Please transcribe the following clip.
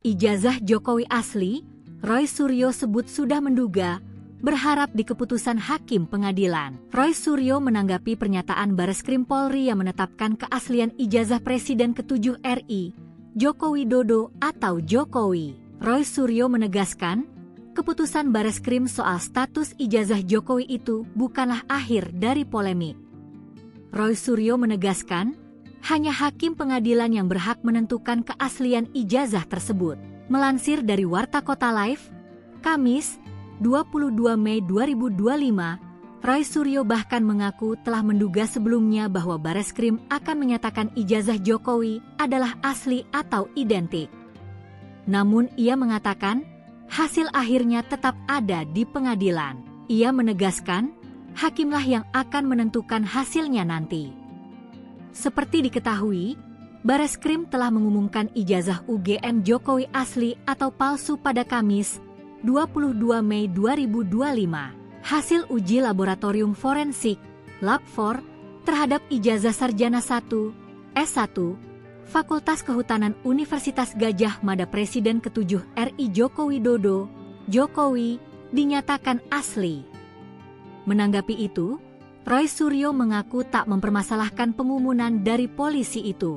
Ijazah Jokowi asli, Roy Suryo sebut sudah menduga, berharap di keputusan hakim pengadilan. Roy Suryo menanggapi pernyataan Bareskrim Polri yang menetapkan keaslian ijazah Presiden ke-7 RI, Joko Widodo atau Jokowi. Roy Suryo menegaskan, keputusan Bareskrim soal status ijazah Jokowi itu bukanlah akhir dari polemik. Roy Suryo menegaskan, hanya hakim pengadilan yang berhak menentukan keaslian ijazah tersebut. Melansir dari Warta Kota Live, Kamis, 22 Mei 2025, Roy Suryo bahkan mengaku telah menduga sebelumnya bahwa Bareskrim akan menyatakan ijazah Jokowi adalah asli atau identik. Namun ia mengatakan, hasil akhirnya tetap ada di pengadilan. Ia menegaskan, hakimlah yang akan menentukan hasilnya nanti. Seperti diketahui, Bareskrim telah mengumumkan ijazah UGM Jokowi asli atau palsu pada Kamis, 22 Mei 2025. Hasil uji laboratorium forensik, Lab4, terhadap ijazah Sarjana 1, S1, Fakultas Kehutanan Universitas Gadjah Mada Presiden ke-7 RI Joko Widodo, Jokowi, dinyatakan asli. Menanggapi itu, Roy Suryo mengaku tak mempermasalahkan pengumuman dari polisi itu.